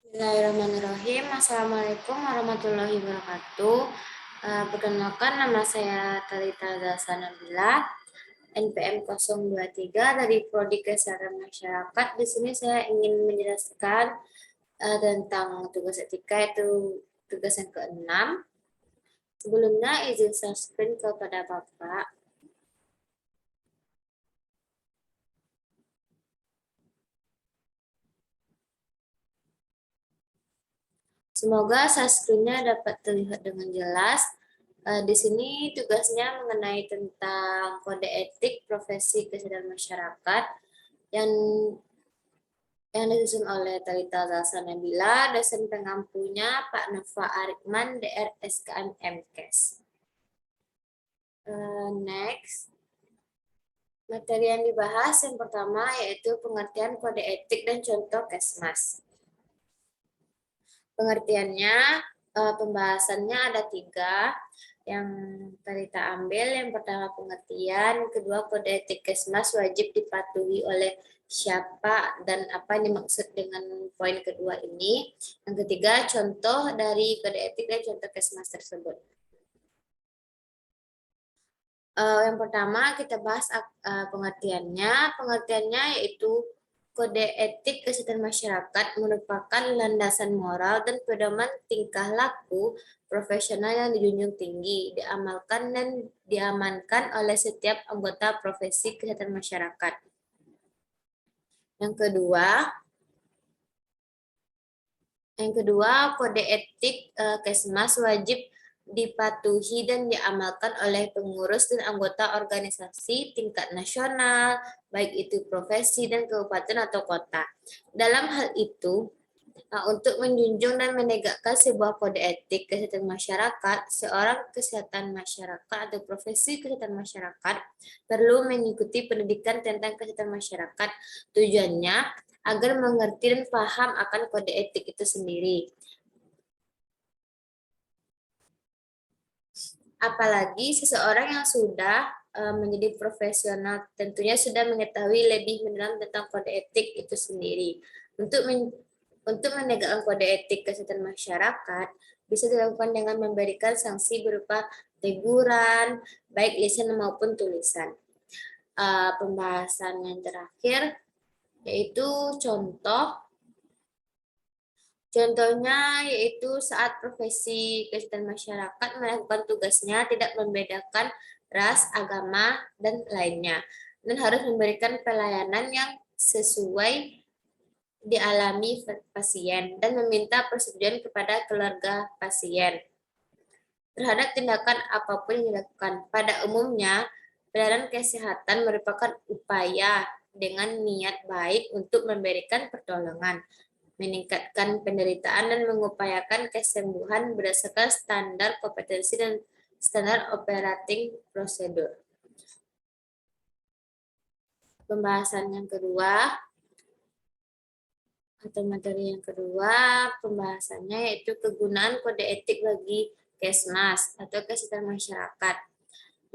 Bismillahirrahmanirrahim. Assalamualaikum warahmatullahi wabarakatuh. Perkenalkan, nama saya Talita Zalsa Nabila, NPM 023 dari Prodi Kesehatan Masyarakat. Di sini saya ingin menjelaskan tentang tugas etika, itu tugas yang keenam. Sebelumnya izin share screen kepada Bapak. Semoga screen-nya dapat terlihat dengan jelas. Di sini tugasnya mengenai tentang kode etik profesi kesehatan masyarakat yang disusun oleh Talita Zalsa Nabila, dosen pengampunya Pak Nova Arikman, DR SKM MKes. Next, materi yang dibahas yang pertama yaitu pengertian kode etik dan contoh Kesmas. Pengertiannya, pembahasannya ada 3 yang kita ambil. Yang pertama pengertian, kedua kode etik Kesmas wajib dipatuhi oleh siapa dan apa yang dimaksud dengan poin kedua ini. Yang ketiga, contoh dari kode etik dan contoh Kesmas tersebut. Yang pertama kita bahas pengertiannya. Pengertiannya yaitu kode etik kesehatan masyarakat merupakan landasan moral dan pedoman tingkah laku profesional yang dijunjung tinggi, diamalkan dan diamankan oleh setiap anggota profesi kesehatan masyarakat. Yang kedua, kode etik Kesmas wajib dipatuhi dan diamalkan oleh pengurus dan anggota organisasi tingkat nasional, baik itu profesi dan kabupaten atau kota. Dalam hal itu, untuk menjunjung dan menegakkan sebuah kode etik kesehatan masyarakat, seorang kesehatan masyarakat atau profesi kesehatan masyarakat perlu mengikuti pendidikan tentang kesehatan masyarakat. Tujuannya agar mengerti dan paham akan kode etik itu sendiri. Apalagi seseorang yang sudah menjadi profesional tentunya sudah mengetahui lebih mendalam tentang kode etik itu sendiri. Untuk menegakkan kode etik kesehatan masyarakat bisa dilakukan dengan memberikan sanksi berupa teguran, baik lisan maupun tulisan. Pembahasan yang terakhir yaitu contoh. Contohnya yaitu saat profesi kesehatan masyarakat melakukan tugasnya tidak membedakan ras, agama, dan lainnya. Dan harus memberikan pelayanan yang sesuai dialami pasien dan meminta persetujuan kepada keluarga pasien terhadap tindakan apapun yang dilakukan. Pada umumnya, pelayanan kesehatan merupakan upaya dengan niat baik untuk memberikan pertolongan, meningkatkan penderitaan dan mengupayakan kesembuhan berdasarkan standar kompetensi dan standar operating prosedur. Pembahasan yang kedua atau materi yang kedua, pembahasannya yaitu kegunaan kode etik bagi Kesmas atau kesehatan masyarakat.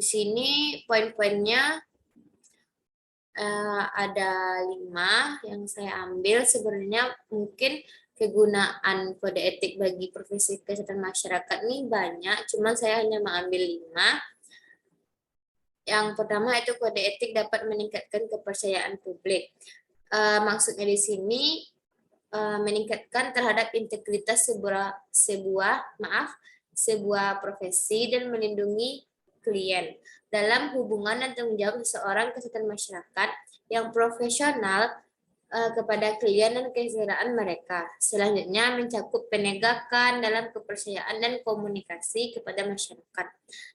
Di sini poin-poinnya ada 5 yang saya ambil. Sebenarnya mungkin kegunaan kode etik bagi profesi kesehatan masyarakat ini banyak, cuman saya hanya mengambil 5. Yang pertama itu kode etik dapat meningkatkan kepercayaan publik. Maksudnya di sini meningkatkan terhadap integritas sebuah profesi dan melindungi klien dalam hubungan dan tanggung jawab seseorang kesehatan masyarakat yang profesional kepada klien dan kesejahteraan mereka. Selanjutnya mencakup penegakan dalam kepercayaan dan komunikasi kepada masyarakat.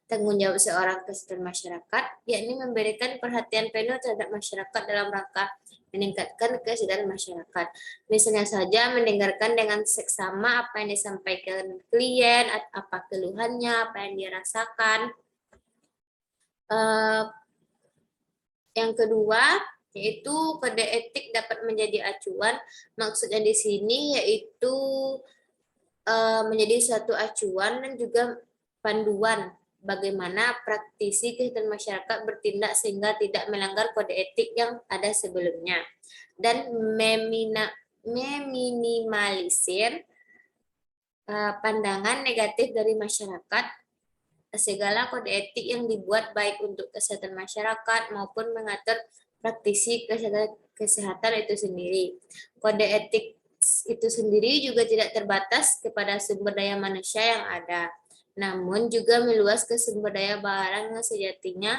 Tanggung jawab seorang kesehatan masyarakat yakni memberikan perhatian penuh terhadap masyarakat dalam rangka meningkatkan kesadaran masyarakat. Misalnya saja mendengarkan dengan seksama apa yang disampaikan klien, apa keluhannya, apa yang dia rasakan. Yang kedua, yaitu kode etik dapat menjadi acuan. Maksudnya di sini yaitu menjadi suatu acuan dan juga panduan bagaimana praktisi kesehatan masyarakat bertindak sehingga tidak melanggar kode etik yang ada sebelumnya, dan meminimalisir pandangan negatif dari masyarakat. Segala kode etik yang dibuat baik untuk kesehatan masyarakat maupun mengatur praktisi kesehatan itu sendiri. Kode etik itu sendiri juga tidak terbatas kepada sumber daya manusia yang ada, namun juga meluas ke sumber daya barang yang sejatinya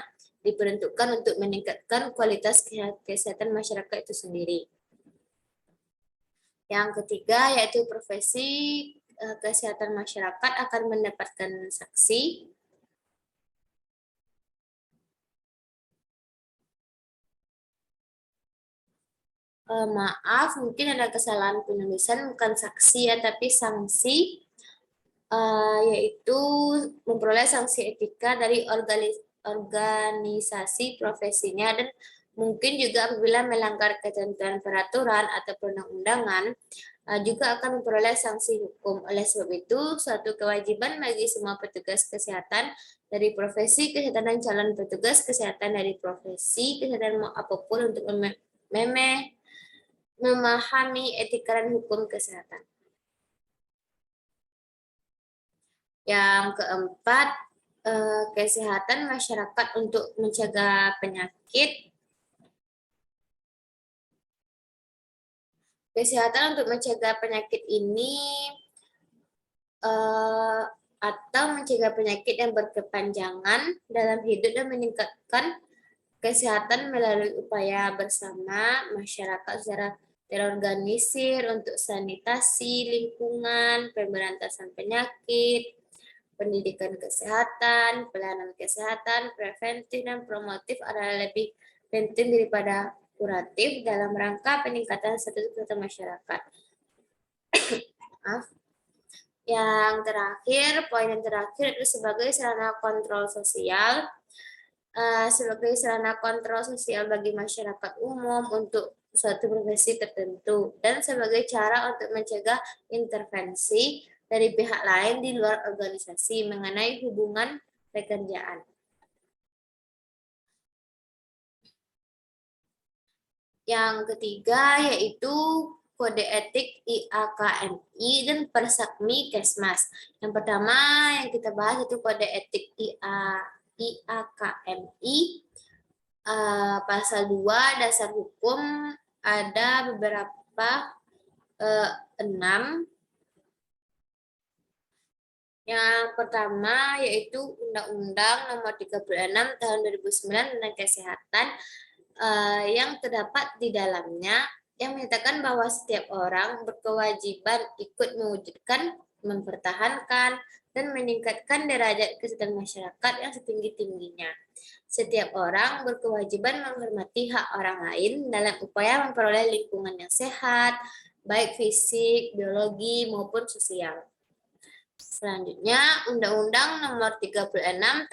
diperuntukkan untuk meningkatkan kualitas kesehatan masyarakat itu sendiri. Yang ketiga yaitu profesi kesehatan masyarakat akan mendapatkan saksi. Maaf, mungkin ada kesalahan penulisan, bukan saksi ya, tapi sanksi, yaitu memperoleh sanksi etika dari organisasi profesinya, dan mungkin juga apabila melanggar ketentuan peraturan atau perundang-undangan, juga akan memperoleh sanksi hukum. Oleh sebab itu, suatu kewajiban bagi semua petugas kesehatan dari profesi kesehatan dan calon petugas kesehatan dari profesi kesehatan apapun untuk memahami etika dan hukum kesehatan. Yang keempat, kesehatan masyarakat untuk mencegah penyakit. Kesehatan untuk mencegah penyakit ini atau mencegah penyakit yang berkepanjangan dalam hidup dan meningkatkan kesehatan melalui upaya bersama masyarakat secara terorganisir untuk sanitasi lingkungan, pemberantasan penyakit, pendidikan kesehatan, pelayanan kesehatan, preventif dan promotif adalah lebih penting daripada kuratif dalam rangka peningkatan status kesehatan masyarakat. Maaf. Yang terakhir, poin yang terakhir itu sebagai sarana kontrol sosial. Sebagai sarana kontrol sosial bagi masyarakat umum untuk suatu profesi tertentu dan sebagai cara untuk mencegah intervensi dari pihak lain di luar organisasi mengenai hubungan pekerjaan. Yang ketiga yaitu kode etik IAKMI dan Persakmi Kesmas. Yang pertama yang kita bahas itu kode etik IAKMI, pasal 2 dasar hukum ada beberapa 6. Yang pertama yaitu Undang-Undang Nomor 36 Tahun 2009 tentang Kesehatan, yang terdapat di dalamnya yang menyatakan bahwa setiap orang berkewajiban ikut mewujudkan, mempertahankan, dan meningkatkan derajat kesehatan masyarakat yang setinggi-tingginya. Setiap orang berkewajiban menghormati hak orang lain dalam upaya memperoleh lingkungan yang sehat, baik fisik, biologi, maupun sosial. Selanjutnya, Undang-Undang Nomor 36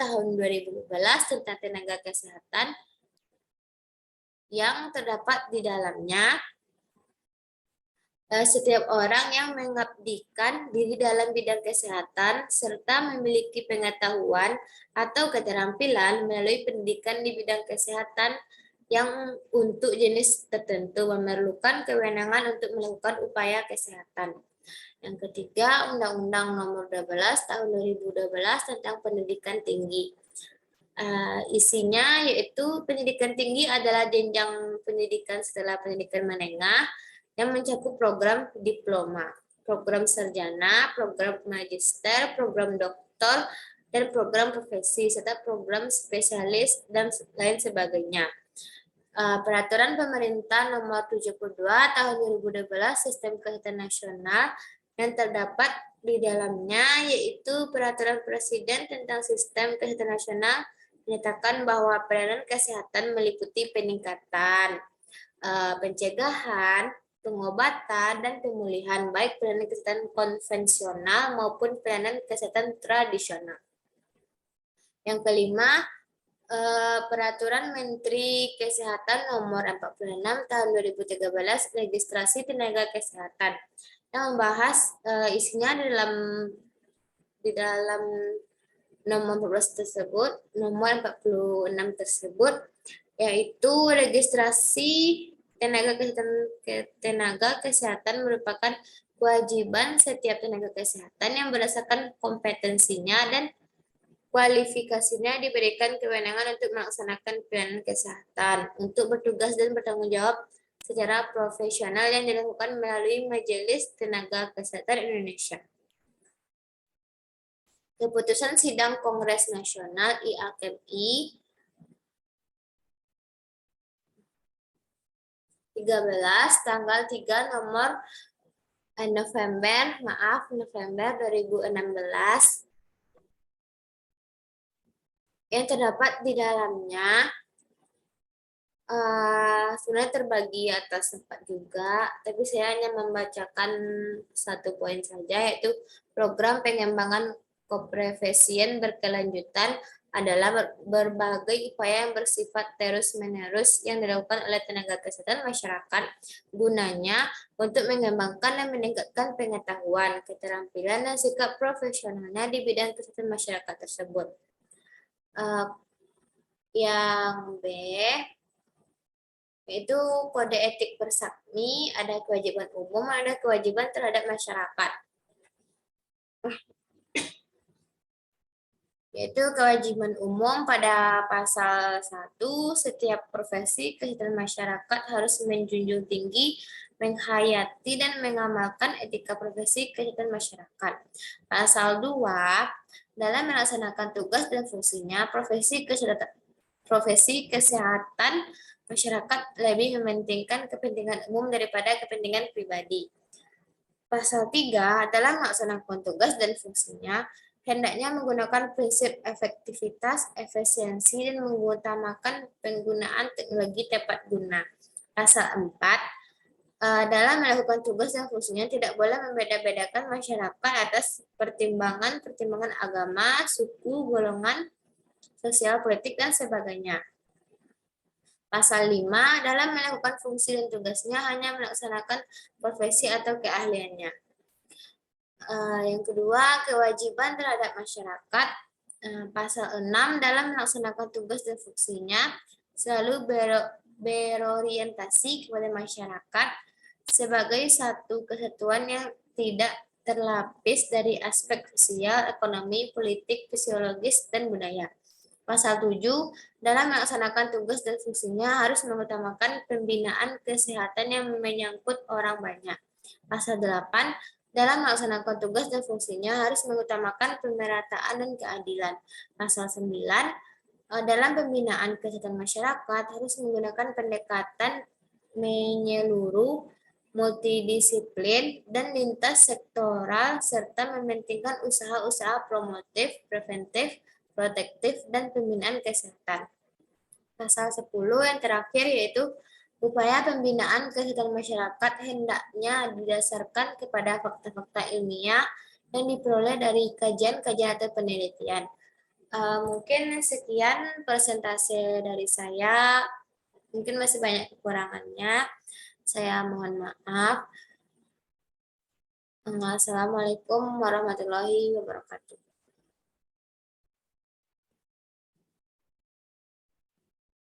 Tahun 2012 tentang Tenaga Kesehatan yang terdapat di dalamnya setiap orang yang mengabdikan diri dalam bidang kesehatan serta memiliki pengetahuan atau keterampilan melalui pendidikan di bidang kesehatan yang untuk jenis tertentu memerlukan kewenangan untuk melakukan upaya kesehatan. Yang ketiga, Undang-Undang Nomor 12 Tahun 2012 tentang Pendidikan Tinggi. Isinya yaitu pendidikan tinggi adalah jenjang pendidikan setelah pendidikan menengah yang mencakup program diploma, program sarjana, program magister, program doktor, dan program profesi, serta program spesialis, dan lain sebagainya. Peraturan Pemerintah Nomor 72 Tahun 2012 Sistem Kesehatan Nasional yang terdapat di dalamnya yaitu Peraturan Presiden tentang Sistem Kesehatan Nasional menyatakan bahwa pelayanan kesehatan meliputi peningkatan, pencegahan, pengobatan, dan pemulihan baik pelayanan kesehatan konvensional maupun pelayanan kesehatan tradisional. Yang kelima, Peraturan Menteri Kesehatan Nomor 46 Tahun 2013 Registrasi Tenaga Kesehatan yang membahas isinya di dalam nomor 14 tersebut, nomor 46 tersebut, yaitu registrasi Tenaga kesehatan merupakan kewajiban setiap tenaga kesehatan yang berdasarkan kompetensinya dan kualifikasinya diberikan kewenangan untuk melaksanakan pelayanan kesehatan, untuk bertugas dan bertanggung jawab secara profesional yang dilakukan melalui Majelis Tenaga Kesehatan Indonesia. Keputusan Sidang Kongres Nasional IAKMI 13 tanggal 3 November 2016 yang terdapat di dalamnya sebenarnya terbagi atas 4 juga, tapi saya hanya membacakan 1 poin saja, yaitu program pengembangan keprofesian berkelanjutan adalah berbagai upaya yang bersifat terus-menerus yang dilakukan oleh tenaga kesehatan masyarakat gunanya untuk mengembangkan dan meningkatkan pengetahuan, keterampilan, dan sikap profesionalnya di bidang kesehatan masyarakat tersebut. Yang B, yaitu kode etik Persakmi, ada kewajiban umum, ada kewajiban terhadap masyarakat. Yaitu kewajiban umum pada pasal 1, setiap profesi kesehatan masyarakat harus menjunjung tinggi, menghayati, dan mengamalkan etika profesi kesehatan masyarakat. Pasal 2, dalam melaksanakan tugas dan fungsinya, profesi kesehatan masyarakat lebih mementingkan kepentingan umum daripada kepentingan pribadi. Pasal 3, dalam melaksanakan tugas dan fungsinya, hendaknya menggunakan prinsip efektivitas, efisiensi, dan mengutamakan penggunaan teknologi tepat guna. Pasal 4, dalam melakukan tugas dan fungsinya tidak boleh membeda-bedakan masyarakat atas pertimbangan agama, suku, golongan, sosial, politik, dan sebagainya. Pasal 5, dalam melakukan fungsi dan tugasnya hanya melaksanakan profesi atau keahliannya. Yang kedua, kewajiban terhadap masyarakat. Pasal 6, dalam melaksanakan tugas dan fungsinya selalu berorientasi kepada masyarakat sebagai satu kesatuan yang tidak terlapis dari aspek sosial, ekonomi, politik, fisiologis, dan budaya. Pasal 7, dalam melaksanakan tugas dan fungsinya harus mengutamakan pembinaan kesehatan yang menyangkut orang banyak. Pasal 8, dalam melaksanakan tugas dan fungsinya harus mengutamakan pemerataan dan keadilan. Pasal 9, dalam pembinaan kesehatan masyarakat harus menggunakan pendekatan menyeluruh, multidisiplin, dan lintas sektoral, serta mementingkan usaha-usaha promotif, preventif, protektif, dan pembinaan kesehatan. Pasal 10 yang terakhir yaitu upaya pembinaan kesehatan masyarakat hendaknya didasarkan kepada fakta-fakta ilmiah yang diperoleh dari kajian-kajian atau penelitian. Mungkin sekian presentasi dari saya. Mungkin masih banyak kekurangannya. Saya mohon maaf. Assalamualaikum warahmatullahi wabarakatuh.